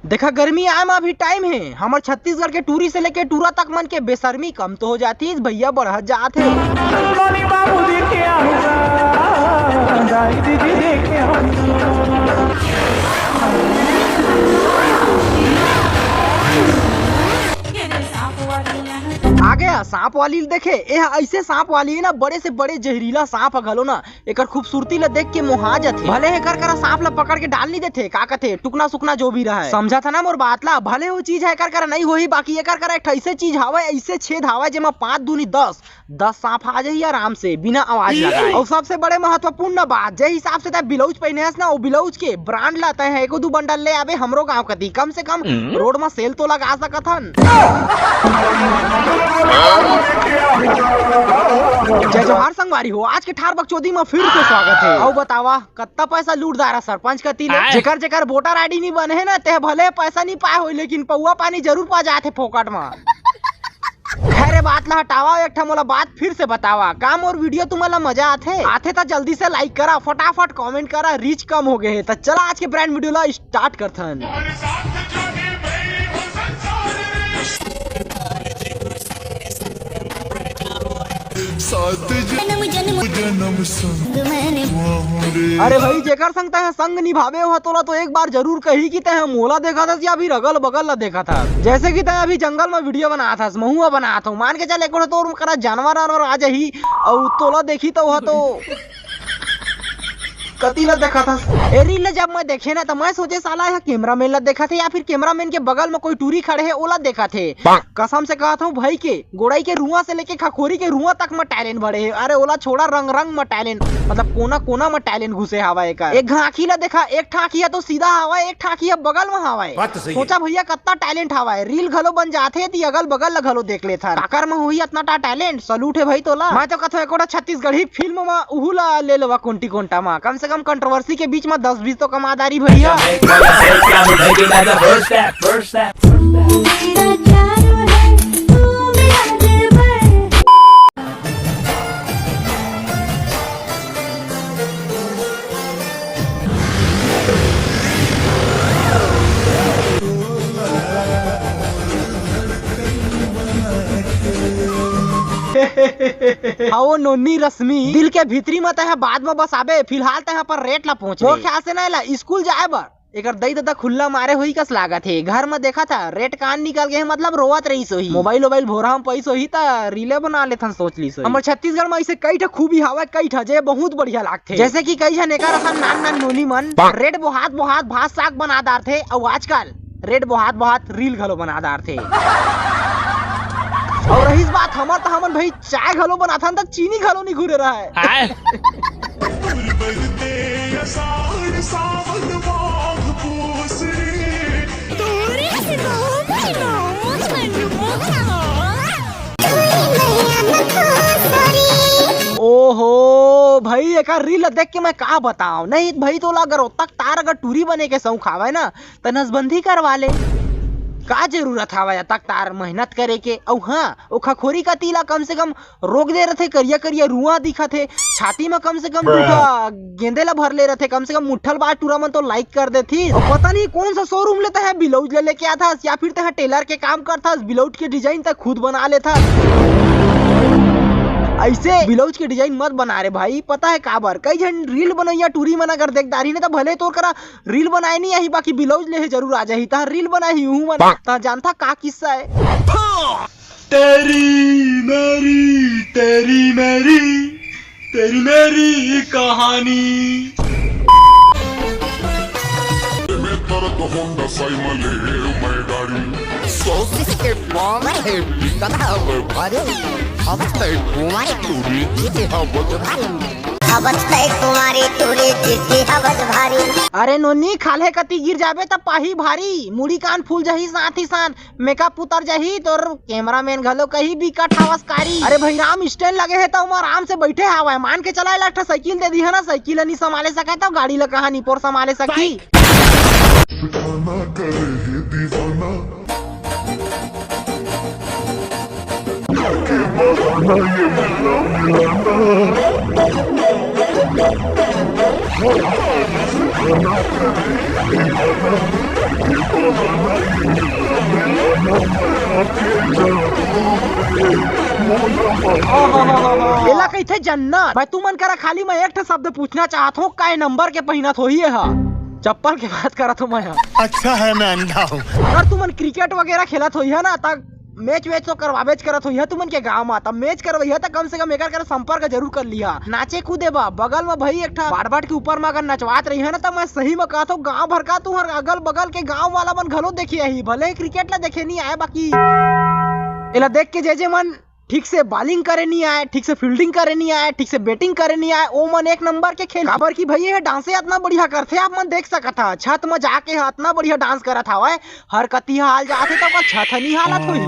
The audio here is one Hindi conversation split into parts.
देखा गर्मी आए में अभी टाइम है। हमारे छत्तीसगढ़ के टूरी से लेके टूरा तक मन के बेशर्मी कम तो हो जाती है, भैया बढ़ जात है। आ गया सांप वाली देखे, ऐसे सांप वाली है ना, बड़े से बड़े जहरीला सांप घलो ना, एक खूबसूरती ला देख के मोहा जाथे। भले एकर करा सांप ला पकड़ के डाल नहीं देथे, का कथे टुकना सुकना जो भी रहा है, समझा था ना मोर बात ला। भले वो चीज है एकर करा नहीं होही, बाकी एकर करा एक ऐसे चीज हवा, ऐसे छेद हवा जेमा 5 दूनी 10 सांप आ जाही आराम से बिना आवाज लगाए। और सबसे बड़े महत्वपूर्ण बात, जे हिसाब से ब्लाउज पहने हस ना, वो ब्लाउज के ब्रांड लाते हैं, 1-2 बंडल ले आवे हमरो गांव कती, कम से कम रोड में सेल तो लगा सकथन। जय जोहार संगवारी हो, आज के ठार बकचोदी में फिर से स्वागत है। और बतावा कत्ता पैसा लूट दारा सरपंच कती ले, जेकर वोटर आईडी नहीं बने है ना, ते भले पैसा नहीं पाए हो, लेकिन पौवा पानी जरूर पा जाते फोकट में। खैर बात ला हटावा, एक ठा मोला बात फिर से बतावा, काम और वीडियो तुम्हारा मजा आथे तो जल्दी से लाइक करा, फटाफट कमेंट करा, रीच कम हो गए है तो चला आज के ब्रांड वीडियो ला स्टार्ट करथन। अरे भाई जेकर संग तय संग निभावे हो तोला तो एक बार जरूर कही कि तय मोला देखा था या फिर अगल बगल ला देखा था। जैसे कि तय अभी जंगल में वीडियो बना था, महुआ बना था, मान के चल एक तो करा जानवर आ जाही और तोला देखी तो वह तो कती ला देखा था। ए रील ला जब मैं देखे ना तो मैं सोचे साला यह कैमरामैन ला देखा थे या फिर कैमरामैन के बगल में कोई टूरी खड़े है ओला देखा थे। कसम से कहा था भाई के गोड़ाई के रुआ से लेके खखोरी के रुआ तक में टैलेंट बढ़े है। अरे ओला छोड़ा रंग रंग में टैलेंट, मतलब कोना कोना में टैलेंट घुसे हवा का। एक घाखी ला देखा, एक ठाकिया तो सीधा हवा, एक ठाकिया बगल में हवा है। सोचा भैया कितना टैलेंट हवा है, रील घलो बन जाते ती अगल बगल ला घलो देख लेता। आकर में हुई इतना टैलेंट, सलूट है भाई तोला। मैं तो कथा एकोटा छत्तीसगढ़ी फिल्म में उहुला ले लेवा कोंटी कोंटा में, कम से कम कंट्रोवर्सी के बीच में 10-20 तो कमादारी भैया। नोनी रश्मि दिल के भीतरी में तह बाद में बस आबे, फिलहाल तह पर रेट ला पहुंचे। वो ख्याल से ना स्कूल जाए बर एक दई दादा खुल्ला मारे हुई कस लागत है। घर में देखा था रेट कान निकल गए, मतलब रोवत रही सोही, मोबाइल भोरा हम पैसो ही ता रीले बना लेथन सोच ली सोही। हमारे छत्तीसगढ़ में ऐसे कई ठा खूबी हवा, कई ठा जे बहुत बढ़िया लागथे। जैसे कि कई जन एकर असन नान नोनी मन रेट बोहात भात साग बना दार थे, और आजकल रेट बोहात रील घलो बना दार थे। और रही बात हमार तो हमन भाई चाय घलो बनाथन त चीनी घलो नहीं घुरे रहा है। ओहो भाई एक रील देख के मैं का बताऊं, नहीं भाई तो अगर तक तार अगर टूरी बने के शौक आवे ना तो नसबंदी करवा ले, का जरूरत हवा तक तार मेहनत करे के। और हाँ वो खखोरी का तीला कम से कम रोक दे रहे, करिया करिया रुआ दिखा थे, छाती में कम से कम गेंदे ला भर ले रहे, कम से कम मुठल बार टूरा मन तो लाइक कर दे थी। और पता नहीं कौन सा शोरूम लेता है, ब्लाउज ले लेके आता या फिर तह टेलर के काम करता, ब्लाउज के डिजाइन तक खुद बना लेता। ऐसे ब्लाउज के डिजाइन मत बना रे भाई, पता है काबर कई जन रील बनैया टूरी मन अगर देखदारी ने तो भले तो करा रील बनाए नहीं आई, बाकी ब्लाउज ले जरूर आ जाही ता रील बनाई हूं मन ता जानता का किस्सा है। तेरी मेरी कहानी। अरे नोनी खाले कती गिर जाबे त पाही भारी, मुड़ी कान फूल जाही, साथ ही साथ मेकअप उतर जाही, तोर कैमरामैन घलो कहीं बिकट हवसकारी। अरे भाई राम स्टैंड लगे है तो आराम से बैठे हवा, मान के चला ला साइकिल दे दी है ना, साइकिल नहीं संभाले सके तो गाड़ी ला कहा नहीं पोर संभाले सकी। एला कइथे जन्नत। भाई तू मन करा खाली मैं एक ठो शब्द पूछना चाहत हूँ, काय नंबर के पहिनत होही है? चप्पल के बात करत हूँ मैं। अच्छा है मैं अंधा हूँ। अगर तुमन क्रिकेट वगैरह खेलत होई है ना, तब मैच वेच तो करवावेच करत होई है तुमन के गांव में, तब मैच करवई है तो कम से कम एकर कर संपर्क जरूर कर लिया। नाचे कूदे बा बगल में भाई एक ठा बाट के ऊपर में अगर नचवात रही है ना, तो मैं सही में कहता हूँ गांव भर का तुहर अगल बगल के गांव वाला मन घलो देखिए ही, भले ही क्रिकेट ला देखे नहीं आए, बाकी एला देख के जे मन ठीक से बॉलिंग करे नहीं आए, ठीक से फील्डिंग करे नहीं आए, ठीक से बैटिंग करे नहीं आए, ओ मन एक नंबर के खेल खबर की भैया है डांसे इतना बढ़िया करते आप मन देख सकत था। छत में जाके इतना बढ़िया डांस करत हवा, हर कती हाल जाते तो का छत नहीं हालत हुई।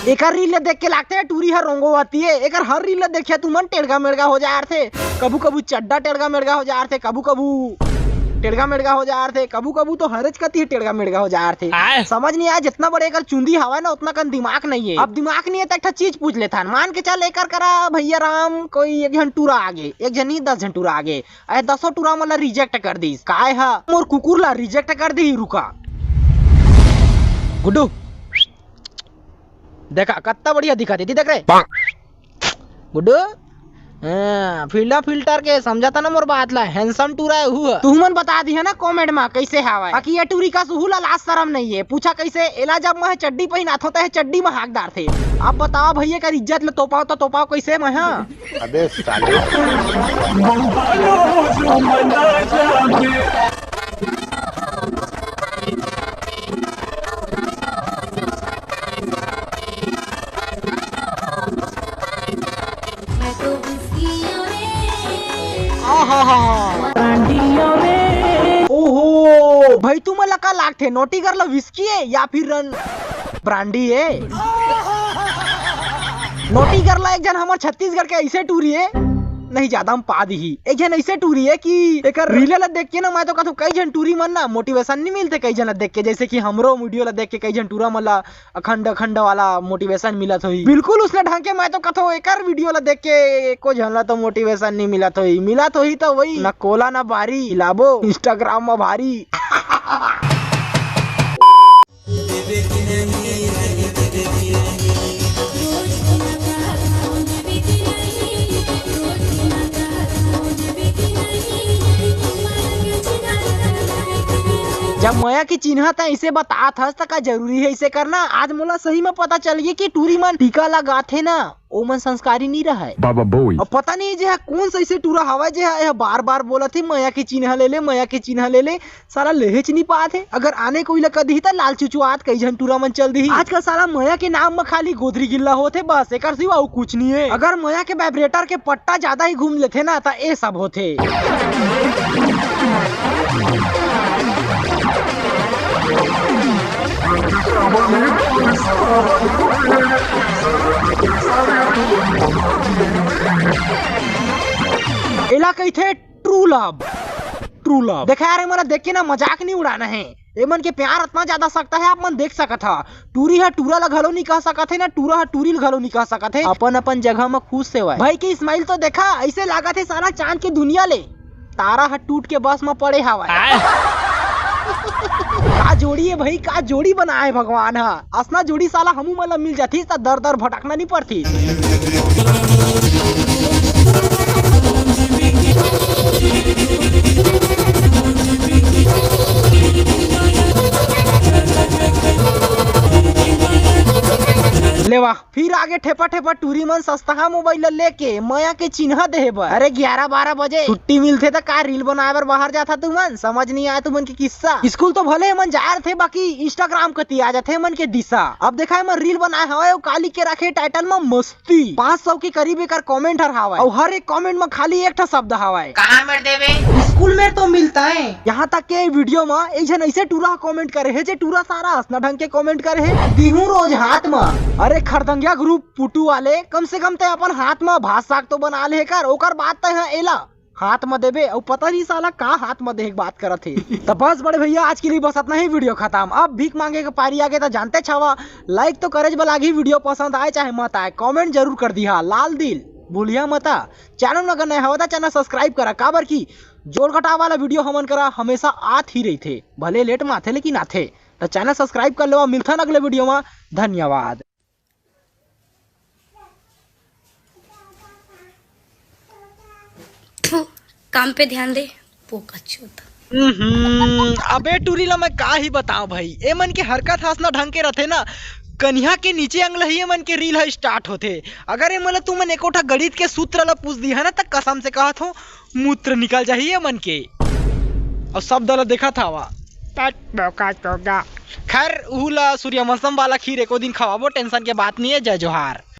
एकर रील देख के लगते है टूरी हर रोंगो आती है। एकर हर रील देखे तू मन टेढ़गा मेढ़गा हो जा थे, कबू कबू चड्डा टेढ़गा मेढ़गा हो जा थे, कबू कबू टेढ़गा मेढ़गा हो जा थे, कबू कबू तो हरज कती टेढ़गा मेढ़गा हो जा थे। समझ नहीं आया, जितना बड़े एकर चुंदी हवा ना उतना कन दिमाग नहीं है। अब दिमाग नहीं है तो एक चीज पूछ लेता, मान के चल एकर करा भैया राम कोई एक जन टूरा आगे, एक जन नहीं 10 जन टूरा आगे, 10 टूरा मतलब रिजेक्ट कर दी, काय है मोर कुकुर ला रिजेक्ट कर दी। रुका गुड्डू देखा कितना बढ़िया दिखा देती, देख रहे गुड्डू फिल्टर के समझाता ना मोर बात ला, हैंडसम टूरा है हुआ। तू मन बता दी है ना कमेंट में कैसे हवा, बाकी ये टूरी का सुहुला लाज शरम नहीं है। पूछा कैसे एला जब मैं चड्डी पहनात होता है, चड्डी में हकदार थे। अब बताओ भैया का इज्जत ले तोपाओ तो तोपाओ कैसे मैं? अबे साले ओहो भाई तू मला का लागते नोटी कर लो, विस्की है या फिर रन ब्रांडी है? नोटी कर ला एक जन हमारे छत्तीसगढ़ के ऐसे टूरी है, नहीं ज्यादा हम पा दी ही एक जन ऐसे टूरी है कि एक रील ला देख के ना मैं तो कहता हूँ कई जन टूरी मन ना मोटिवेशन नहीं मिलते कई जन देख के, जैसे कि हमरो वीडियो ला देख के कई जन टूरा मला अखंड अखंड वाला मोटिवेशन मिला था। बिल्कुल उसने ढंग के मैं तो कहता हूँ एक वीडियो ला देख के को झनला तो मोटिवेशन नहीं मिला तो ही तो वही ना कोला ना बारी लाबो इंस्टाग्राम में भारी। जब मया की चिन्ह था इसे बता था का जरूरी है इसे करना। आज मोला सही में पता चल गया कि टूरी मन टीका लगा थे ना ओ मन संस्कारी नहीं रहा है बाबा बोई। अब पता नहीं जो है कौन सा इसे टूरा हवा जो है बार बार बोला थे मया की चिन्ह ले ले, मया की चिन्ह ले ले, सारा लेहेच नहीं पाते। अगर आने कोई लगा दी तो लाल चुचुआत कई जन टूरा मन चल दी। आजकल सारा मया के नाम में खाली गोदरी गिल्ला होते बस, एक सिवा कुछ नहीं है। अगर मया के वाइब्रेटर के पट्टा ज्यादा ही घूम लेते ना तो ये सब होते। एला कही थे ट्रू लव देखा यार मन देख के ना मजाक नहीं उड़ाना है। ए मन के प्यार इतना ज्यादा सकता है आप मन देख सकत था। टूरी है टूरा ला घलो नहीं कह सकत है ना टूरा है टूरी घलो नहीं कह सकत है। अपन अपन जगह में खुश से भाई की स्माइल तो देखा ऐसे लागत है सारा चांद की दुनिया ले तारा है टूट के बस में पड़े हवा। का जोड़ी है भाई, का जोड़ी बना है भगवान है। असना जोड़ी साला हमू मतलब मिल जाती तो दर दर भटकना नहीं पड़ती। ले वाह फिर आगे ठेपा ठेपा टूरी मन सस्ता मोबाइल लेके मया के चिन्ह दे बर। अरे 11-12 बजे छुट्टी मिलते तो का रील बनाए बर बाहर जाता तू मन, समझ नहीं आया तुमन की किस्सा। स्कूल तो भले मन जा रहे थे बाकी इंस्टाग्राम कती आ जाते मन के दिशा। अब देखा है मन रील बनाए हवा काली के रखे टाइटल में मस्ती 500 के करीब एक कमेंट हवा और हर एक कमेंट में खाली एक शब्द हवा कहाँ मिल देवे स्कूल में तो मिलता है। यहाँ तक के वीडियो में एक जन ऐसे टूरा कमेंट करे है जे टूरा सारा हंसना ढंग के कमेंट करे है दिहू रोज हाथ में। अरे खरदंगिया ग्रुप पुटू वाले कम से कम ते अपन हाथ में भात साग तो बना ले कर ओकर बात तो है एला हाथ में देबे और पता नहीं साला का हाथ में दे बात करत थे। तो बस बड़े भैया आज के लिए बस इतना ही, वीडियो खत्म। अब भीख मांगे के पारी आगे तो जानते छावा, लाइक तो करे लागी, वीडियो पसंद आए चाहे मत आए कमेंट जरूर कर दिया, लाल दिल भूलिया मता। चैनल अगर नया हो तो चैनल सब्सक्राइब करा, काबर की जोड़ घटाव वाला वीडियो हमन करा हमेशा आत ही रही थे, भले लेट में आते लेकिन आते। तो चैनल सब्सक्राइब कर लो, मिलता अगले वीडियो में, धन्यवाद। काम पे ध्यान दे पोका चोता। अबे टूरीला मैं का ही बताऊं भाई, ए मन के हरकत हासना ढंग के रहते ना, कन्या के नीचे अंगलही मन के रील है स्टार्ट होते। अगर ये मतलब तू मन एकोठा गणित के सूत्र ला पूछ दी है ना, तक कसम से कहत हो मूत्र निकल जाही मन के। और सब दल देखा था वा खैर उहुला सूर्यवंशम वाला खीर एको दिन खवाबो, टेंशन के बात नहीं है। जय जोहार।